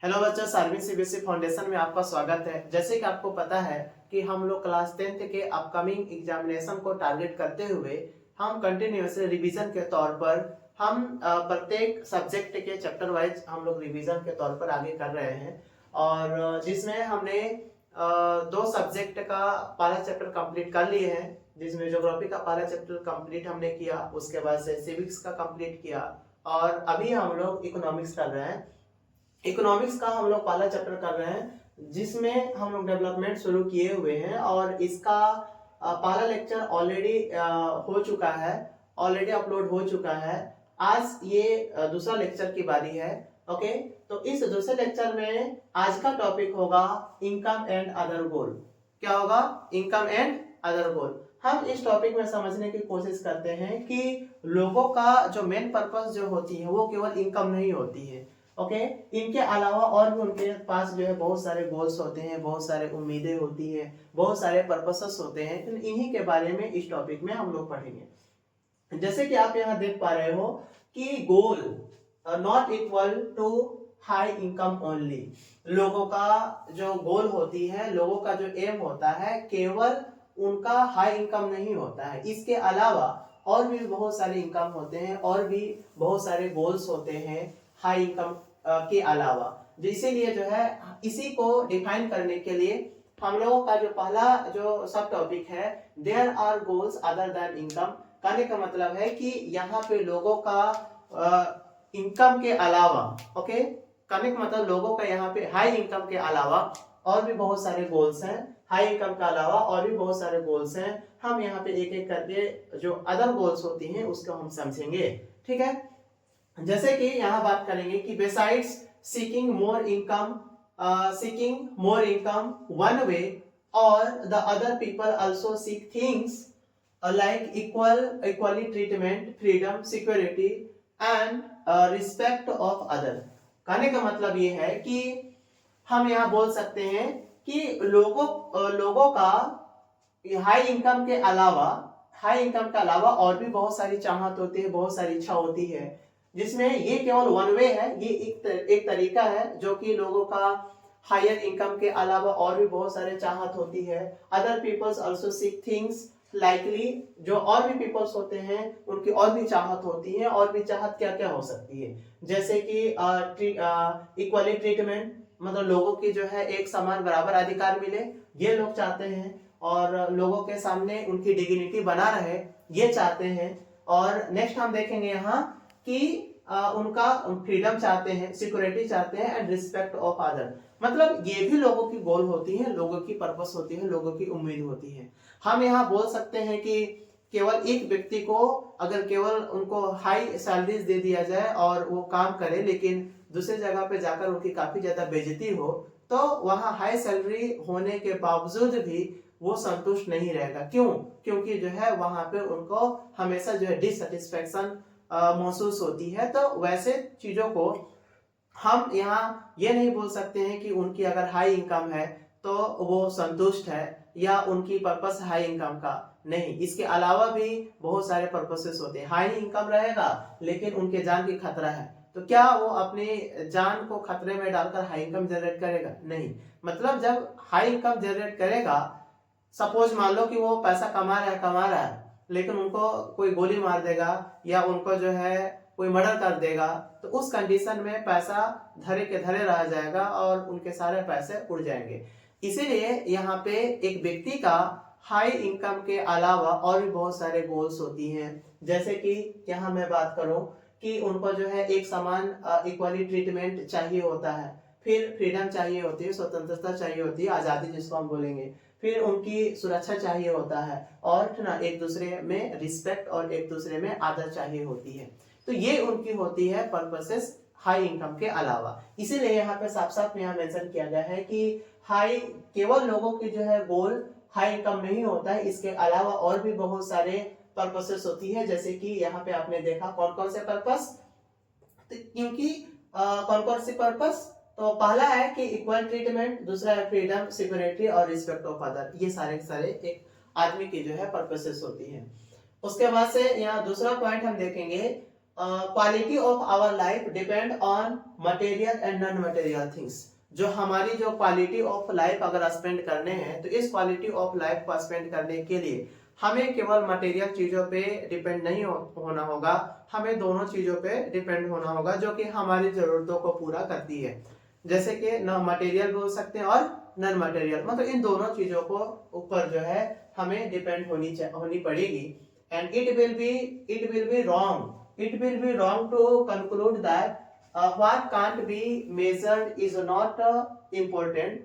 Hello बच्चों, सार्विन CBSE foundation में आपका स्वागत है। जैसे कि आपको पता है कि हम लोग क्लास 10th के अपकमिंग एग्जामिनेशन को टारगेट करते हुए हम कंटिन्यूअसली रिवीजन के तौर पर हम प्रत्येक सब्जेक्ट के चैप्टर वाइज हम लोग रिवीजन के तौर पर आगे कर रहे हैं। और जिसमें हमने दो सब्जेक्ट का पहला चैप्टर कंप्लीट कर लिए हैं, जिसमें ज्योग्राफी का पहला चैप्टर कंप्लीट हमने किया, उसके बाद से सिविक्स का कंप्लीट किया और अभी हम लोग इकोनॉमिक्स कर रहे हैं। इकोनॉमिक्स का हम लोग पहला चैप्टर कर रहे हैं, जिसमें हम लोग डेवलपमेंट शुरू किए हुए हैं और इसका पहला लेक्चर ऑलरेडी हो चुका है, ऑलरेडी अपलोड हो चुका है। आज ये दूसरा लेक्चर की बारी है। ओके, तो इस दूसरे लेक्चर में आज का टॉपिक होगा इनकम एंड अदर गोल। क्या होगा? इनकम एंड अदर गोल। हम इस टॉपिक में समझने की कोशिश करते हैं कि लोगों का जो मेन पर्पस जो होती है वो केवल इनकम नहीं होती है। ओके, इनके अलावा और भी उनके पास जो है बहुत सारे गोल्स होते हैं, बहुत सारे उम्मीदें होती है, बहुत सारे पर्पसेस होते हैं। इन्हीं के बारे में इस टॉपिक में हम लोग पढ़ेंगे। जैसे कि आप यहाँ देख पा रहे हो कि goal not equal to high income only. लोगों का जो गोल होती है, लोगों का जो एम होता है, केवल उनका हाई इनकम नहीं होता है, इसके अलावा और भी बहुत सारे इनकम होते हैं और भी बहुत सारे गोल्स होते हैं हाई इनकम के अलावा। इसीलिए जो है इसी को डिफाइन करने के लिए हम लोगों का जो पहला जो सब टॉपिक है, there are goals other than income. कहने का मतलब है कि यहाँ पे लोगों का इनकम के अलावा, ओके, कहने का मतलब लोगों का यहाँ पे हाई इनकम के अलावा और भी बहुत सारे गोल्स हैं। हाई इनकम के अलावा और भी बहुत सारे गोल्स हैं। हम यहाँ पे एक एक करके जो अदर गोल्स होती हैं उसको हम समझेंगे। ठीक है, जैसे कि यहाँ बात करेंगे कि besides seeking more income one way और the other people also seek things like equally treatment, freedom, security and respect of other. कहने का मतलब ये है कि हम यहाँ बोल सकते हैं कि लोगों का हाई इनकम के अलावा और भी बहुत सारी चाहत होती है, बहुत सारी इच्छा होती है, जिसमें ये केवल वन वे है। ये एक तरीका है जो कि लोगों का हायर इनकम के अलावा और भी बहुत सारे चाहत होती है। Other peoples also seek things likely, जो और भी पीपल्स होते हैं उनकी और भी चाहत होती है। और भी चाहत क्या क्या हो सकती है? जैसे कि इक्वली ट्रीटमेंट, मतलब लोगों की जो है एक समान बराबर अधिकार मिले, ये लोग चाहते हैं। और लोगों के सामने उनकी डिग्निटी बना रहे, ये चाहते हैं। और नेक्स्ट हम देखेंगे यहाँ कि उनका फ्रीडम चाहते हैं, सिक्योरिटी चाहते हैं एंड रिस्पेक्ट ऑफ अदर। मतलब ये भी लोगों की गोल होती है, लोगों की पर्पस होती है, लोगों की उम्मीद होती है। हम यहाँ बोल सकते हैं कि केवल एक व्यक्ति को अगर केवल उनको हाई सैलरीज दे दिया जाए और वो काम करे, लेकिन दूसरी जगह पे जाकर उनकी काफी ज्यादा बेइज्जती हो, तो वहाँ हाई सैलरी होने के बावजूद भी वो संतुष्ट नहीं रहेगा। क्यों? क्योंकि जो है वहां पे उनको हमेशा जो है डिससेटिस्फेक्शन महसूस होती है। तो वैसे चीजों को हम यहाँ ये नहीं बोल सकते हैं कि उनकी अगर हाई इनकम है तो वो संतुष्ट है या उनकी पर्पस हाई इनकम का नहीं। इसके अलावा भी बहुत सारे पर्पसेस होते हैं। हाई इनकम रहेगा लेकिन उनके जान की खतरा है, तो क्या वो अपनी जान को खतरे में डालकर हाई इनकम जनरेट करेगा? नहीं। मतलब जब हाई इनकम जनरेट करेगा, सपोज मान लो कि वो पैसा कमा रहा है लेकिन उनको कोई गोली मार देगा या उनको जो है कोई मर्डर कर देगा, तो उस कंडीशन में पैसा धरे के धरे रह जाएगा और उनके सारे पैसे उड़ जाएंगे। इसीलिए यहाँ पे एक व्यक्ति का हाई इनकम के अलावा और भी बहुत सारे गोल्स होती हैं। जैसे कि यहाँ मैं बात करूं कि उनको जो है एक समान इक्वली ट्रीटमेंट चाहिए होता है, फिर फ्रीडम चाहिए होती है, स्वतंत्रता चाहिए होती है, आजादी जिसको हम बोलेंगे, फिर उनकी सुरक्षा चाहिए होता है और ना एक दूसरे में रिस्पेक्ट और एक दूसरे में आदर चाहिए होती है। तो ये उनकी होती है पर्पसेस हाई इनकम के अलावा। इसीलिए यहाँ पे साफ साफ यहाँ मेंशन किया गया है कि हाई केवल लोगों की जो है गोल हाई इनकम नहीं होता है, इसके अलावा और भी बहुत सारे पर्पसेस होती है। जैसे कि यहाँ पे आपने देखा कौन कौन से पर्पस, क्योंकि कौन कौन सी पर्पस, तो पहला है कि इक्वल ट्रीटमेंट, दूसरा है फ्रीडम, सिक्योरिटी और रिस्पेक्ट ऑफ अदर। ये सारे सारे एक आदमी की जो है पर्पसेस होती है। उसके बाद से यहाँ दूसरा पॉइंट हम देखेंगे quality of our life depend on material and non material things. जो हमारी जो क्वालिटी ऑफ लाइफ अगर स्पेंड करने हैं तो इस क्वालिटी ऑफ लाइफ को स्पेंड करने के लिए हमें केवल मटेरियल चीजों पे डिपेंड नहीं होना होगा, हमें दोनों चीजों पे डिपेंड होना होगा जो कि हमारी जरूरतों को पूरा करती है। जैसे कि न मटेरियल बोल सकते हैं और नॉन मटेरियल, मतलब इन दोनों चीजों को ऊपर जो है हमें डिपेंड होनी पड़ेगी। And it will be wrong to conclude that what can't be measured is not important।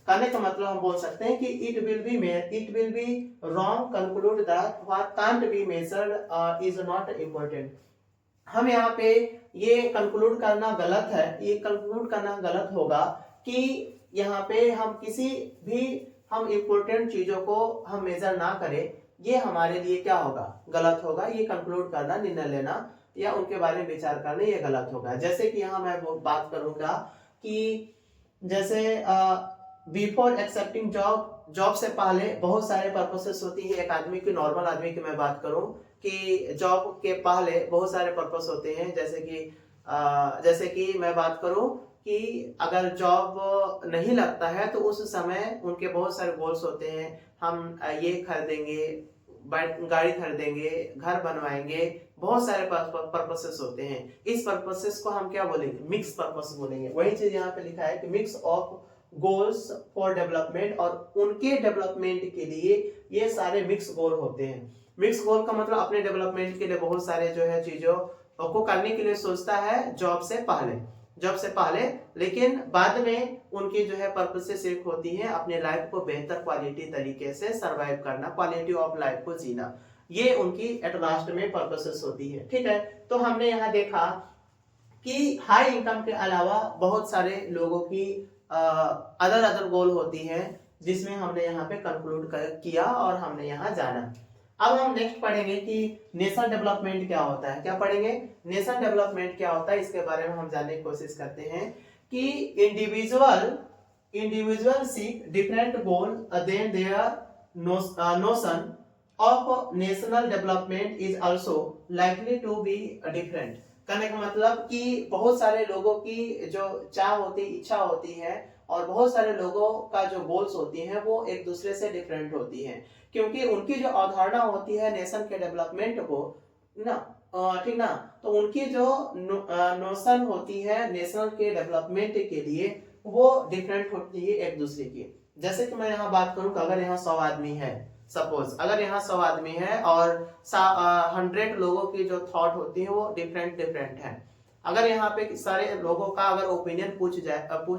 कहने का मतलब हम बोल सकते हैं कि it will be wrong conclude that what can't be measured is not important। हम यहाँ पे ये कंक्लूड करना गलत है, ये कंक्लूड करना गलत होगा कि यहाँ पे हम किसी भी हम इम्पोर्टेंट चीजों को हम मेजर ना करें, ये हमारे लिए क्या होगा, गलत होगा। ये कंक्लूड करना, निर्णय लेना या उनके बारे में विचार करना ये गलत होगा। जैसे कि यहाँ मैं बात करूंगा कि जैसे बिफोर एक्सेप्टिंग जॉब से पहले बहुत सारे पर्पसेस होती है। एक आदमी की, नॉर्मल आदमी की मैं बात करूं कि जॉब के पहले बहुत सारे पर्पस होते हैं। जैसे कि मैं बात करूं कि अगर जॉब नहीं लगता है तो उस समय उनके बहुत सारे गोल्स होते हैं। हम ये खरीदेंगे, गाड़ी खरीदेंगे, घर बनवाएंगे, बहुत सारे पर्पसेस होते हैं। इस पर्पसेस को हम क्या बोलेंगे, मिक्स पर्पस बोलेंगे। वही चीज यहाँ पे लिखा है कि mix of goals for development, और उनके डेवलपमेंट के लिए ये सारे मिक्स गोल होते हैं। मिक्स गोल का मतलब अपने डेवलपमेंट के लिए बहुत सारे जो है चीजों को करने के लिए सोचता है जॉब से पहले, लेकिन बाद में उनकी जो है पर्पसेस एक होती है अपने लाइफ को बेहतर क्वालिटी तरीके से सरवाइव करना, क्वालिटी ऑफ लाइफ को जीना। ये उनकी एट लास्ट में पर्पसेस होती है। ठीक है, तो हमने यहाँ देखा कि हाई इनकम के अलावा बहुत सारे लोगों की अदर गोल होती है, जिसमें हमने यहाँ पे कंक्लूड किया और हमने यहाँ जाना। अब हम नेक्स्ट पढ़ेंगे कि नेशन डेवलपमेंट क्या होता है। क्या पढ़ेंगे, नेशन डेवलपमेंट क्या होता है, इसके बारे में हम जानने की कोशिश करते हैं कि individual seek different goal then their notion of national development is also likely to be different. कहने का मतलब कि बहुत सारे लोगों की जो इच्छा होती है और बहुत सारे लोगों का जो गोल्स होती हैं वो एक दूसरे से डिफरेंट होती हैं, क्योंकि उनकी जो अवधारणा होती है नेशन के डेवलपमेंट को ना, ठीक ना, तो उनकी जो नोशन होती है नेशनल के डेवलपमेंट के लिए वो डिफरेंट होती है एक दूसरे की। जैसे कि मैं यहाँ बात करूँ, अगर यहाँ 100 आदमी है, सपोज अगर यहाँ 100 आदमी है और 100 लोगों की जो थॉट होती है वो डिफरेंट है। अगर यहाँ पे सारे लोगों का अगर ओपिनियन पूछ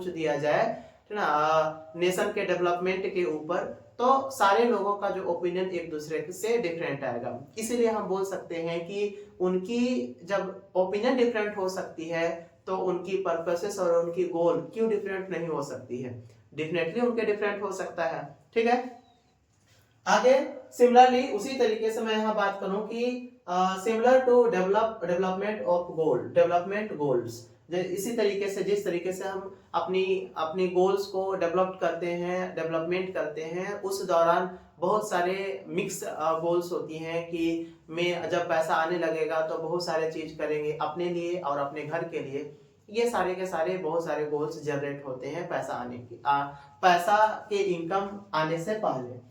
दिया जाए ना नेशन के डेवलपमेंट के ऊपर, तो सारे लोगों का जो ओपिनियन एक दूसरे से डिफरेंट आएगा। इसीलिए हम बोल सकते हैं कि उनकी जब ओपिनियन डिफरेंट हो सकती है तो उनकी पर्पसेस और उनकी गोल क्यों डिफरेंट नहीं हो सकती है, डेफिनेटली उनके डिफरेंट हो सकता है। ठीक है, आगे सिमिलरली उसी तरीके से मैं यहाँ बात करूं कि सिमिलर टू डेवलपमेंट गोल्स, इसी तरीके से जिस तरीके से हम अपनी गोल्स को डेवलपमेंट करते हैं, उस दौरान बहुत सारे मिक्स गोल्स होती हैं कि मैं जब पैसा आने लगेगा तो बहुत सारे चीज करेंगे अपने लिए और अपने घर के लिए। ये सारे के सारे बहुत सारे गोल्स जनरेट होते हैं पैसा के इनकम आने से पहले।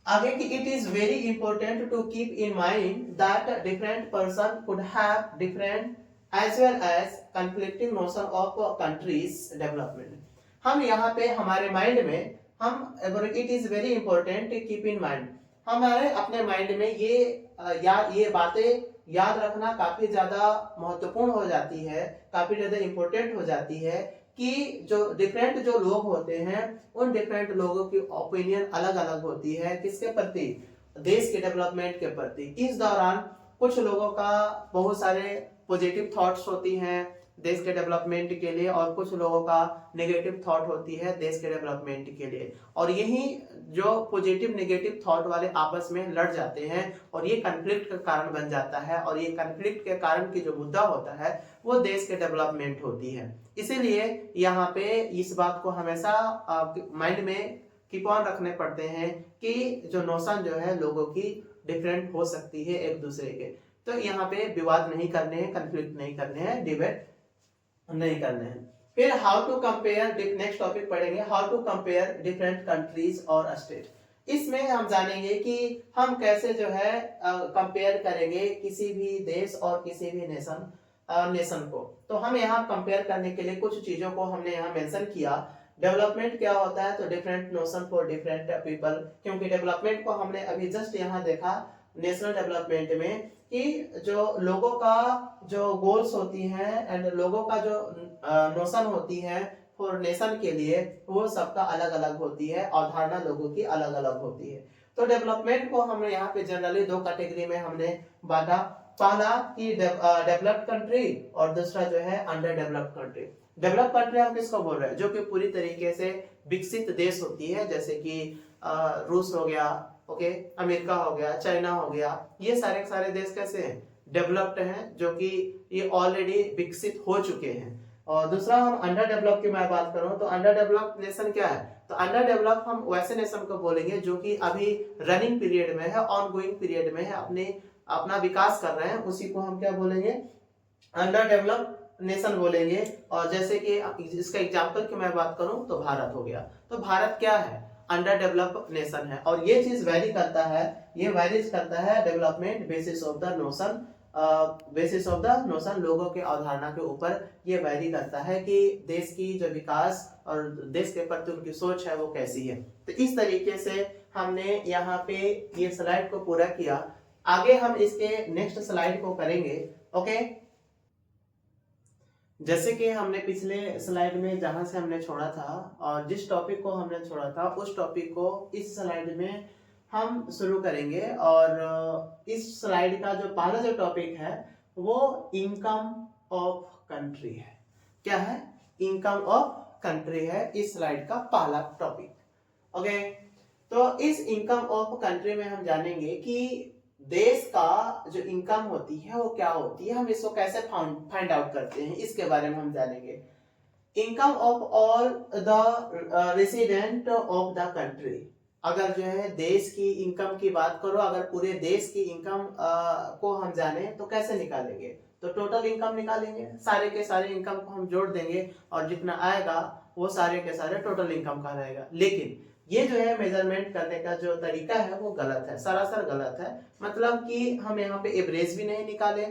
आगे कि it is very important to keep in mind that different person could have different as well as conflicting notion of countries development. हम यहाँ पे हमारे माइंड में it is very important to keep in mind, हमारे अपने mind में ये बातें याद रखना काफी ज्यादा महत्वपूर्ण हो जाती है, काफी ज्यादा इंपॉर्टेंट हो जाती है कि जो डिफरेंट जो लोग होते हैं उन डिफरेंट लोगों की ओपिनियन अलग अलग होती है, किसके प्रति, देश के डेवलपमेंट के प्रति। इस दौरान कुछ लोगों का बहुत सारे पॉजिटिव थॉट्स होती हैं देश के डेवलपमेंट के लिए और कुछ लोगों का नेगेटिव थॉट होती है देश के डेवलपमेंट के लिए, और यही जो पॉजिटिव नेगेटिव थॉट वाले आपस में लड़ जाते हैं और ये कॉन्फ्लिक्ट का कारण बन जाता है, और ये कॉन्फ्लिक्ट के कारण की जो मुद्दा होता है वो देश के डेवलपमेंट होती है। इसीलिए यहाँ पे इस बात को हमेशा माइंड में कीप ऑन रखने पड़ते हैं कि जो नोशन जो है लोगों की डिफरेंट हो सकती है एक दूसरे के। तो यहाँ पे विवाद नहीं करने हैं, कंफ्लिक्ट नहीं करने हैं, डिबेट नहीं करने हैं। फिर how to compare, next topic पढ़ेंगे how to compare different countries और स्टेट। इसमें हम जानेंगे कि हम कैसे जो है कंपेयर करेंगे किसी भी देश और किसी भी नेशन को। तो हम यहाँ कंपेयर करने के लिए कुछ चीजों को हमने यहाँ मेंशन किया। डेवलपमेंट क्या होता है, तो different notion for different people, क्योंकि डेवलपमेंट को हमने अभी जस्ट यहाँ देखा नेशनल डेवलपमेंट में कि जो लोगों का जो गोल्स होती हैं एंड लोगों का जो नोशन होती है फॉर नेशन के लिए, वो सबका अलग अलग होती है, अवधारणा लोगों की अलग अलग होती है। तो डेवलपमेंट को हमने यहाँ पे जनरली दो कैटेगरी में हमने बांटा। पहला कि डेवलप्ड कंट्री और दूसरा जो है under developed country. Developed country हम किसको बोल रहे हैं, जो कि पूरी तरीके से विकसित देश होती है, जैसे कि रूस हो गया, ओके, अमेरिका हो गया, चाइना हो गया, ये सारे सारे देश कैसे हैं, डेवलप्ड हैं, जो कि ये ऑलरेडी विकसित हो चुके हैं। और दूसरा हम अंडर डेवलप की मैं बात करूं तो अंडर डेवलप नेशन क्या है, तो अंडर डेवलप हम वैसे नेशन को बोलेंगे जो कि अभी रनिंग पीरियड में है, ऑनगोइंग पीरियड में है, अपना विकास कर रहे हैं, उसी को हम क्या बोलेंगे, अंडर डेवलप नेशन बोलेंगे। और जैसे कि इसका एग्जांपल की मैं बात करूं तो भारत हो गया। तो भारत क्या है, अंडर डेवलप नेशन है। और ये चीज वैरी करता है, ये वैरीज करता है development basis of the notion, basis of the notion, लोगों के अवधारणा के ऊपर ये वैरी करता है कि देश की जो विकास और देश के प्रति उनकी सोच है वो कैसी है। तो इस तरीके से हमने यहाँ पे ये स्लाइड को पूरा किया। आगे हम इसके नेक्स्ट स्लाइड को करेंगे, ओके। जैसे कि हमने पिछले स्लाइड में जहां से हमने छोड़ा था और जिस टॉपिक को हमने छोड़ा था उस टॉपिक को इस स्लाइड में हम शुरू करेंगे। और इस स्लाइड का जो पहला जो टॉपिक है वो इनकम ऑफ कंट्री है। क्या है, इनकम ऑफ कंट्री है इस स्लाइड का पहला टॉपिक, ओके। तो इस इनकम ऑफ कंट्री में हम जानेंगे कि देश का जो इनकम होती है वो क्या होती है, हम इसको कैसे फाइंड आउट करते हैं, इसके बारे में हम जानेंगे। Income of all the resident of the country, अगर जो है देश की इनकम की बात करो, अगर पूरे देश की इनकम को हम जाने तो कैसे निकालेंगे, तो टोटल इनकम निकालेंगे, सारे के सारे इनकम को हम जोड़ देंगे और जितना आएगा वो सारे के सारे टोटल इनकम का रहेगा। लेकिन ये जो है मेजरमेंट करने का जो तरीका है वो गलत है, सरासर गलत है। मतलब कि हम यहाँ पे एवरेज भी नहीं निकाले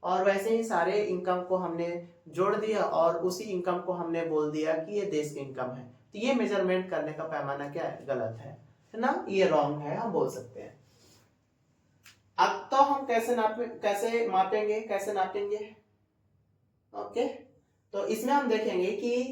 और वैसे ही सारे इनकम को हमने जोड़ दिया और उसी इनकम को हमने बोल दिया कि ये देश की इनकम है। तो ये मेजरमेंट करने का पैमाना क्या है, गलत है ना, ये रॉन्ग है, हम बोल सकते हैं। अब तो हम कैसे नापेंगे, ओके। तो इसमें हम देखेंगे कि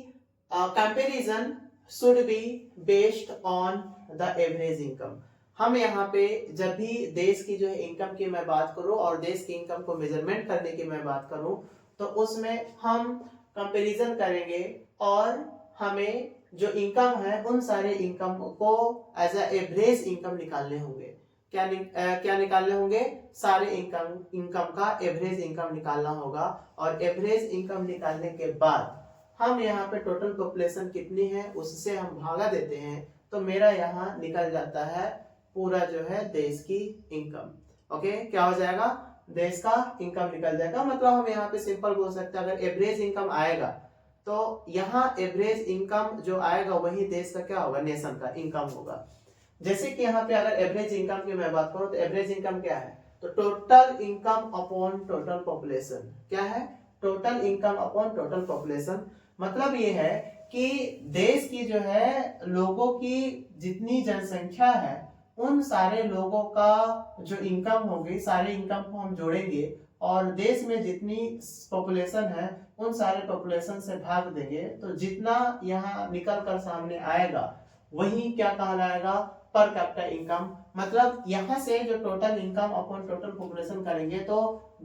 comparison should be based on the average income। हम यहाँ पे जब भी देश की जो है इनकम की मैं बात करूं और देश की इनकम को मेजरमेंट करने की मैं बात करूं तो उसमें हम कंपैरिजन करेंगे और हमें जो इनकम है उन सारे इनकम को एज अ एवरेज इनकम निकालने होंगे। क्या निकालने होंगे, सारे इनकम का एवरेज इनकम निकालना होगा। और एवरेज इनकम निकालने के बाद हम यहाँ पे टोटल पॉपुलेशन कितनी है उससे हम भागा देते हैं, तो मेरा यहाँ निकल जाता है पूरा जो है देश की इनकम। ओके, क्या हो जाएगा, देश का इनकम निकल जाएगा। मतलब हम यहाँ पे सिंपल बोल सकते हैं, अगर एवरेज इनकम आएगा तो यहाँ एवरेज इनकम जो आएगा वही देश का क्या होगा, नेशन का इनकम होगा। जैसे कि यहाँ पे अगर एवरेज इनकम की मैं बात करूँ तो एवरेज इनकम क्या है, तो total income upon total population. क्या है, total income upon total population. मतलब ये है कि देश की जो है लोगों की जितनी जनसंख्या है उन सारे लोगों का जो इनकम होगी, सारे इनकम को हम जोड़ेंगे और देश में जितनी पॉपुलेशन है उन सारे पॉपुलेशन से भाग देंगे, तो जितना यहाँ निकल कर सामने आएगा वही क्या कहलाएगा, पर कैपिटा इनकम। मतलब यहाँ से जो total income upon total population करेंगे तो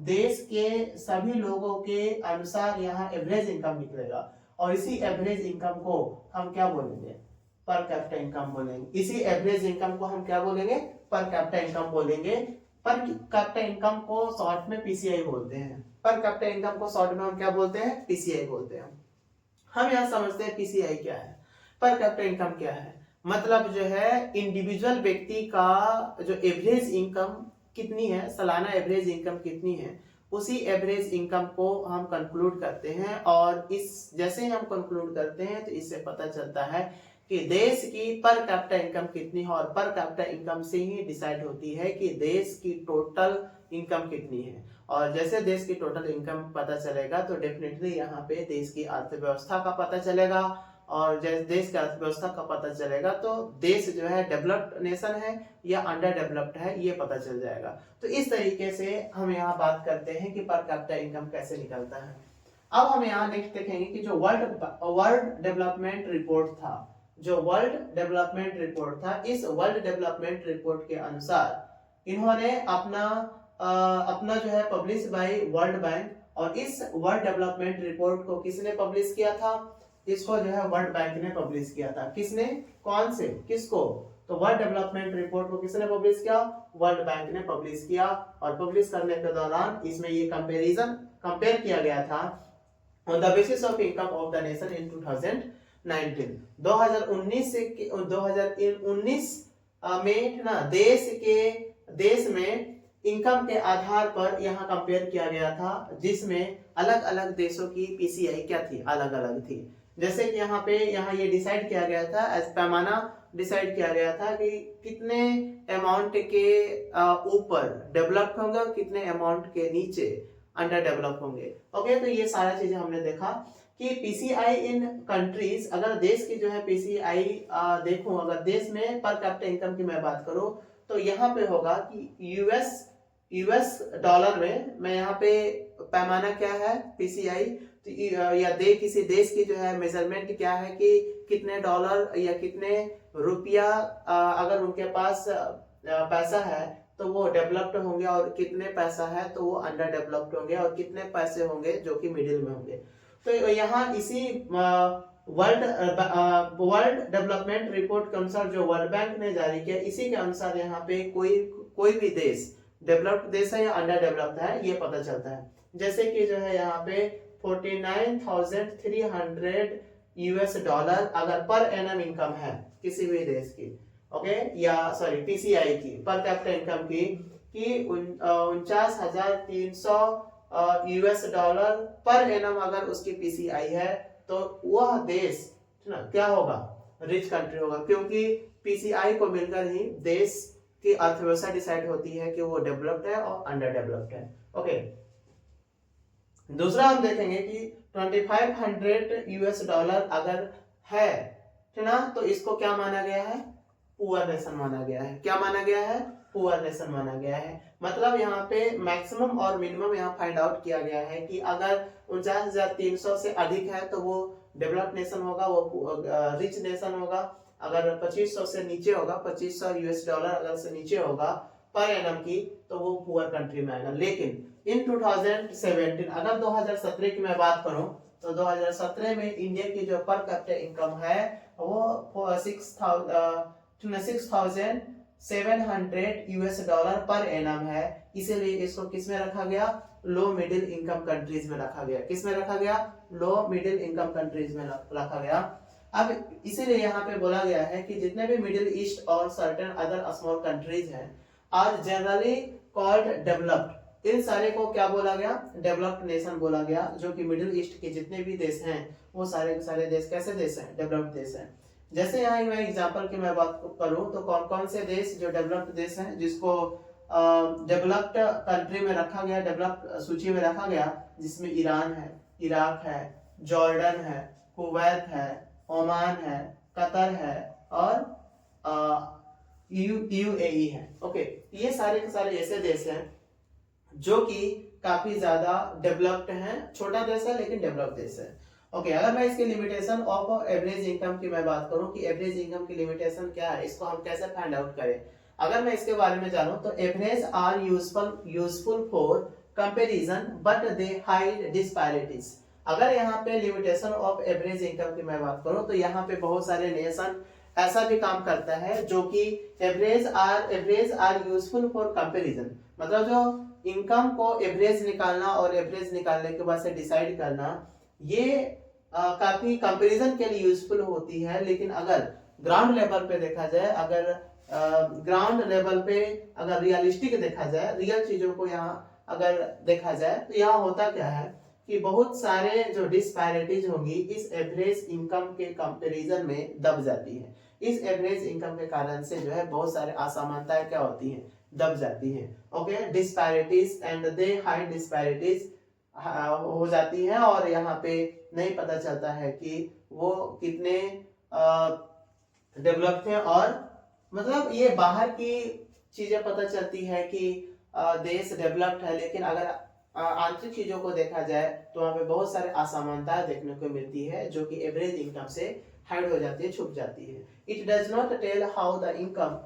देश के सभी लोगों के अनुसार यहाँ एवरेज इनकम निकलेगा और इसी एवरेज इनकम को हम क्या बोलेंगे, पर कैपिटा इनकम बोलेंगे। इसी एवरेज इनकम को हम क्या बोलेंगे, पर कैपिटा इनकम बोलेंगे। पर कैपिटा इनकम को शॉर्ट में पीसीआई बोलते हैं। पर कैपिटा इनकम को शॉर्ट में हम क्या बोलते हैं, पीसीआई बोलते हैं। हम यहाँ समझते हैं पीसीआई क्या है, पर कैपिटा इनकम क्या है। मतलब जो है इंडिविजुअल व्यक्ति का जो एवरेज इनकम कितनी है, सालाना एवरेज इनकम कितनी है, उसी एवरेज इनकम को हम कंक्लूड करते हैं। और इस जैसे ही हम कंक्लूड करते हैं तो इससे पता चलता है कि देश की पर कैपिटा इनकम कितनी है, और पर कैपिटा इनकम से ही डिसाइड होती है कि देश की टोटल इनकम कितनी है। और जैसे देश की टोटल इनकम पता चलेगा तो डेफिनेटली यहाँ पे देश की अर्थव्यवस्था का पता चलेगा, और जैसे देश की अर्थव्यवस्था का पता चलेगा तो देश जो है डेवलप्ड नेशन है या अंडर डेवलप्ड है ये पता चल जाएगा। तो इस तरीके से हम यहाँ बात करते हैं कि पर कैपिटा इनकम कैसे निकलता है। अब हम यहाँ नेक्स्ट देखेंगे कि जो वर्ल्ड डेवलपमेंट रिपोर्ट था, जो वर्ल्ड डेवलपमेंट रिपोर्ट था, इस वर्ल्ड डेवलपमेंट रिपोर्ट के अनुसार इन्होंने अपना जो है पब्लिश बाय वर्ल्ड बैंक, और इस वर्ल्ड डेवलपमेंट रिपोर्ट को किसने पब्लिश किया था, इसको जो है वर्ल्ड बैंक ने पब्लिश किया था। किसने, कौन से, किसको, तो वर्ल्ड डेवलपमेंट रिपोर्ट को किसने पब्लिश किया, वर्ल्ड बैंक ने पब्लिश किया। और पब्लिश करने के दौरान इसमें ये कंपेयर किया गया था on the basis of income of the nation in 2019 में ना देश में इनकम के आधार पर यहाँ कंपेयर किया गया था, जिसमें अलग अलग देशों की पीसीआई क्या थी, अलग अलग थी। जैसे कि यहाँ ये डिसाइड किया गया था, एज पैमाना डिसाइड किया गया था कि कितने अमाउंट के ऊपर डेवलप्ड होंगे और कितने अमाउंट के नीचे अंडर डेवलप होंगे। ओके, तो ये सारा चीजें हमने देखा कि पीसीआई इन कंट्रीज, अगर देश की जो है पीसीआई देखूं, अगर देश में पर कैपिटा इनकम की मैं बात करूं तो यहाँ पे होगा कि यूएस डॉलर में, मैं यहाँ पे पैमाना क्या है पीसीआई, तो या किसी देश की जो है मेजरमेंट क्या है कि कितने डॉलर या कितने रुपया अगर उनके पास पैसा है तो वो डेवलप्ड होंगे, और कितने पैसा है तो वो अंडर डेवलप्ड होंगे, और कितने पैसे होंगे जो कि मिडिल में होंगे। तो यहाँ इसी वर्ल्ड डेवलपमेंट रिपोर्ट के अनुसार जो वर्ल्ड बैंक ने जारी किया, इसी के अनुसार यहाँ पे कोई भी देश डेवलप्ड देश है या अंडर डेवलप्ड है ये पता चलता है। जैसे कि जो है यहाँ पे 49,300 यूएस डॉलर अगर पर एनम इनकम है किसी भी देश की, ओके, या सॉरी पीसीआई की पर कैपिटा इनकम की 49,300 यूएस डॉलर पर एनम अगर उसकी पीसीआई है तो वह देश ना क्या होगा, रिच कंट्री होगा, क्योंकि पीसीआई को मिलकर ही देश की अर्थव्यवस्था डिसाइड होती है कि वो डेवलप्ड है और अंडर डेवलप्ड है। ओके, दूसरा हम देखेंगे कि 2500 यूएस डॉलर अगर है ना तो इसको क्या माना गया है, पुअर नेशन माना गया है। क्या माना गया है, पुअर नेशन माना गया है। मतलब यहाँ पे मैक्सिमम और मिनिमम यहाँ फाइंड आउट किया गया है कि अगर 49,300 से अधिक है तो वो डेवलप्ड नेशन होगा, वो रिच नेशन होगा। अगर 2500 से नीचे होगा, 2500 यूएस डॉलर अगर से नीचे होगा पर एनम की, तो वो पुअर कंट्री में आएगा। लेकिन इन 2017 अगर 2017 की मैं बात करूं तो 2017 में इंडिया की जो पर कैपिटा इनकम है वो 6,700 यूएस डॉलर पर एनम है। इसीलिए इसको किस में रखा गया, लो मिडिल इनकम कंट्रीज में रखा गया। किस में रखा गया, लो मिडिल इनकम कंट्रीज में रखा गया। अब इसीलिए यहाँ पे बोला गया है कि जितने भी मिडिल ईस्ट और सर्टेन अदर स्मॉल कंट्रीज हैं आर जनरली कॉल्ड डेवलप्ड, इन सारे को क्या बोला गया, डेवलप्ड नेशन बोला गया। जो कि मिडिल ईस्ट के जितने भी देश हैं वो सारे के सारे देश कैसे देश हैं, डेवलप्ड देश हैं। जैसे यहाँ मैं एग्जांपल की मैं बात करूं तो कौन कौन से देश जो डेवलप्ड देश हैं जिसको डेवलप्ड कंट्री में रखा गया, डेवलप्ड सूची में रखा गया, जिसमें ईरान है, इराक है, जॉर्डन है, कुवैत है, ओमान है, कतर है और यूएई है। ओके, ये सारे के सारे ऐसे देश हैं जो कि काफी ज्यादा डेवलप्ड हैं। छोटा देश है लेकिन डेवलप्ड देश है। ओके, अगर मैं इसकी लिमिटेशन ऑफ एवरेज इनकम की मैं बात करूं कि एवरेज इनकम की लिमिटेशन क्या है, इसको हम कैसे फाइंड आउट करें, अगर मैं इसके बारे में जानूं तो average are useful for comparison but they hide disparities. अगर यहाँ पे लिमिटेशन ऑफ एवरेज इनकम की मैं बात करूं तो यहाँ पे बहुत सारे नेशन ऐसा भी काम करता है जो कि average are useful for comparison, मतलब जो इनकम को एवरेज निकालना और एवरेज निकालने के बाद से डिसाइड करना, ये काफी कंपैरिजन के लिए यूजफुल होती है। लेकिन अगर ग्राउंड लेवल पे देखा जाए, अगर ग्राउंड लेवल पे अगर रियलिस्टिक देखा जाए, रियल चीजों को यहाँ अगर देखा जाए तो यहाँ होता क्या है कि बहुत सारे जो डिस्पैरिटीज होंगी इस एवरेज इनकम के कंपैरिजन में दब जाती है। इस एवरेज इनकम के कारण से जो है बहुत सारे असमानताएं क्या होती हैं, दब जाती हैं। Okay, disparities and they hide disparities हो जाती है और यहाँ पे नहीं पता चलता है कि वो कितने डेवलप थे, और मतलब ये बाहर की चीजें पता चलती है कि देश डेवलप्ड है, लेकिन अगर आंतरिक चीजों को देखा जाए तो वहाँ पे बहुत सारे असमानताएं देखने को मिलती है जो कि एवरेज इनकम से हाइड हो जाती है, छुप जाती है। It does not tell how the income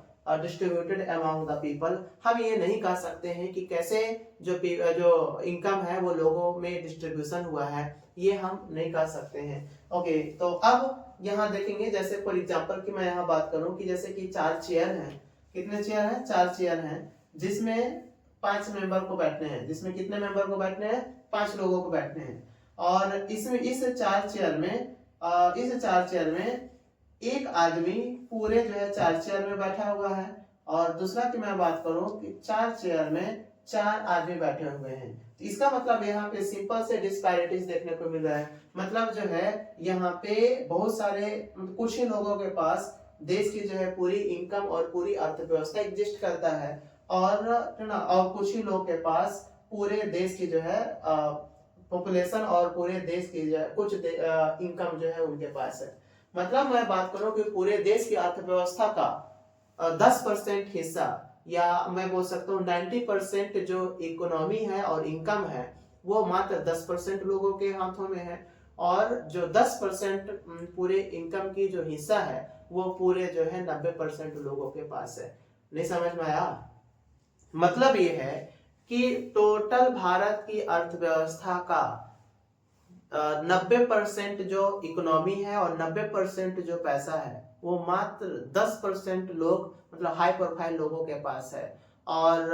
distributed among the people. हम ये नहीं कह सकते हैं कि कैसे जो इनकम है वो लोगों में डिस्ट्रीब्यूशन हुआ है, ये हम नहीं कह सकते हैं। ओके, तो अब यहाँ देखेंगे, जैसे फॉर एग्जांपल कि मैं यहाँ बात करूं कि जैसे कि 4 चेयर हैं। कितने चेयर हैं? 4 चेयर हैं, जिसमें 5 मेंबर को बैठने हैं। जिसमें कितने मेंबर को बैठने हैं? 5 लोगों को बैठने हैं। और इसमें इस 4 चेयर में एक आदमी पूरे जो है 4 चेयर में बैठा हुआ है, और दूसरा की मैं बात करूं कि 4 चेयर में 4 आदमी बैठे हुए हैं। तो इसका मतलब यहाँ पे सिंपल से डिस्पैरिटीज देखने को मिल रहा है। मतलब जो है यहाँ पे बहुत सारे कुछ ही लोगों के पास देश की जो है पूरी इनकम और पूरी अर्थव्यवस्था एग्जिस्ट करता है, और कुछ ही लोगों के पास पूरे देश की जो है पॉपुलेशन और पूरे देश की जो है कुछ इनकम जो है उनके पास है। मतलब मैं बात करूं कि पूरे देश की अर्थव्यवस्था का 10% हिस्सा, या मैं बोल सकता हूँ 90% जो इकोनॉमी है और इनकम है वो मात्र 10% लोगों के हाथों में है, और जो 10% पूरे इनकम की जो हिस्सा है वो पूरे जो है 90% लोगों के पास है। नहीं समझ में आया? मतलब ये है कि टोटल भारत की अर्थव्यवस्था का 90% जो इकोनॉमी है और 90% जो पैसा है वो मात्र 10% लोग, मतलब हाई प्रोफाइल लोगों के पास है। और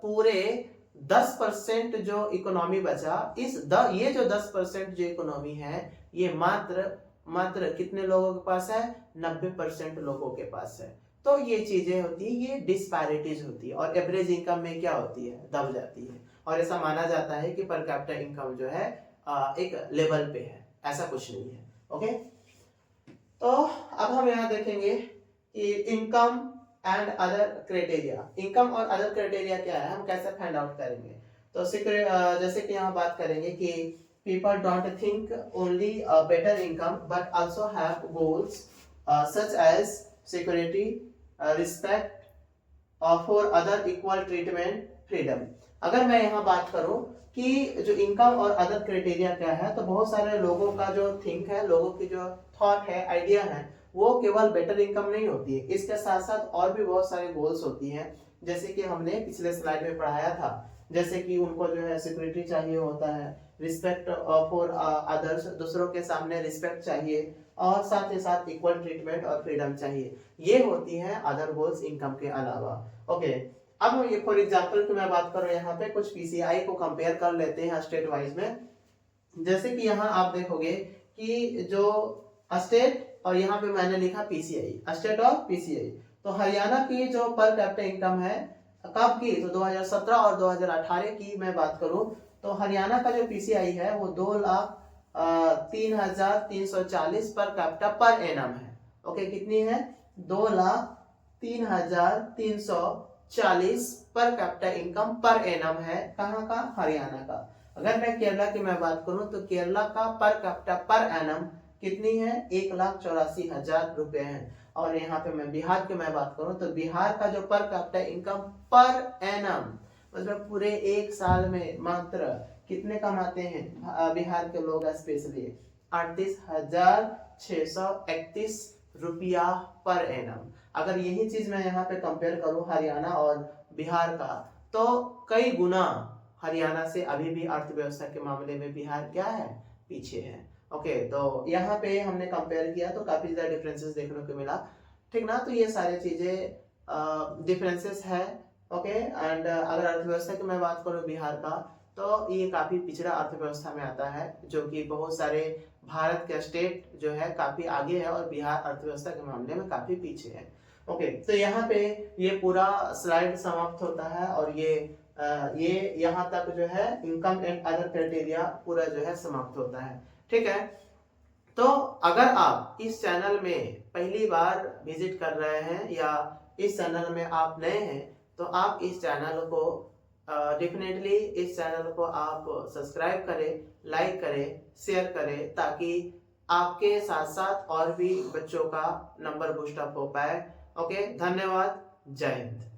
पूरे 10% जो इकोनॉमी बचा, ये जो 10% जो इकोनॉमी है ये मात्र कितने लोगों के पास है? 90% लोगों के पास है। तो ये चीजें होती है, ये डिस्पैरिटीज होती है, और एवरेज इनकम में क्या होती है? दब जाती है। और ऐसा माना जाता है कि पर कैपिटा इनकम जो है एक लेवल पे है, ऐसा कुछ नहीं है। ओके, तो अब हम यहाँ देखेंगे कि income and other criteria. Income और अदर क्राइटेरिया क्या है, हम कैसे फाइंड आउट करेंगे? तो जैसे कि यहाँ बात करेंगे कि people don't think only better income but also have goals such as security, respect for other equal treatment, freedom। अगर मैं यहाँ बात करूं कि जो इनकम और अदर क्राइटेरिया क्या है, तो बहुत सारे लोगों का जो थिंक है, लोगों की जो थॉट है, आइडिया है, वो केवल बेटर इनकम नहीं होती है, इसके साथ साथ और भी बहुत सारे गोल्स होती हैं। जैसे कि हमने पिछले स्लाइड में पढ़ाया था, जैसे कि उनको जो है सिक्योरिटी चाहिए होता है, रिस्पेक्ट फॉर अदर्स, दूसरों के सामने रिस्पेक्ट चाहिए, और साथ ही साथ इक्वल ट्रीटमेंट और फ्रीडम चाहिए। ये होती है अदर गोल्स इनकम के अलावा। ओके, अब ये फॉर एग्जांपल की मैं बात करूं, यहाँ पे कुछ पीसीआई को कंपेयर कर लेते हैं स्टेट वाइज में। जैसे कि यहाँ आप देखोगे कि जो स्टेट, और यहाँ पे मैंने लिखा पीसीआई, स्टेट और पीसीआई। तो हरियाणा की जो पर कैपिटा इनकम है कब की, तो 2017 और 2018 की मैं बात करूं, तो हरियाणा का जो पीसीआई है वो 2,03,340 पर कैपिटा पर एनम है। ओके, कितनी है? 2,03,340 per capita income per annum है। कहाँ का? हरियाणा का। अगर मैं केरला की मैं बात करूं तो केरला का पर कैपिटा पर एनम कितनी है? 1,84,000 रुपए है। और यहाँ पे मैं बिहार की मैं बात करूं तो बिहार का जो per capita income per annum, मतलब पूरे एक साल में मात्र कितने कमाते हैं बिहार के लोग? स्पेशली 38,631 रुपया पर एनम। अगर यही चीज मैं यहाँ पे कंपेयर करूं हरियाणा और बिहार का, तो कई गुना हरियाणा से अभी भी अर्थव्यवस्था के मामले में बिहार क्या है? पीछे है। ओके, तो यहाँ पे हमने कंपेयर किया तो काफी ज्यादा डिफरेंसेस देखने को मिला, ठीक ना? तो ये सारी चीजें डिफरेंसेस है। ओके, एंड अगर अर्थव्यवस्था की मैं बात करूँ बिहार का, तो ये काफी पिछड़ा अर्थव्यवस्था में आता है, जो कि बहुत सारे भारत के स्टेट जो है काफी आगे है, और बिहार अर्थव्यवस्था के मामले में काफी पीछे है। ओके, तो यहाँ पे ये पूरा स्लाइड समाप्त होता है और ये यहाँ तक जो है इनकम एंड अदर क्राइटेरिया पूरा जो है समाप्त होता है। ठीक है, तो अगर आप इस चैनल में पहली बार विजिट कर रहे हैं या इस चैनल में आप नए हैं, तो आप इस चैनल को डेफिनेटली इस चैनल को आप सब्सक्राइब करें, लाइक करें, शेयर करें, ताकि आपके साथ साथ और भी बच्चों का नंबर बूस्ट अप हो पाए। ओके, धन्यवाद, जय हिंद।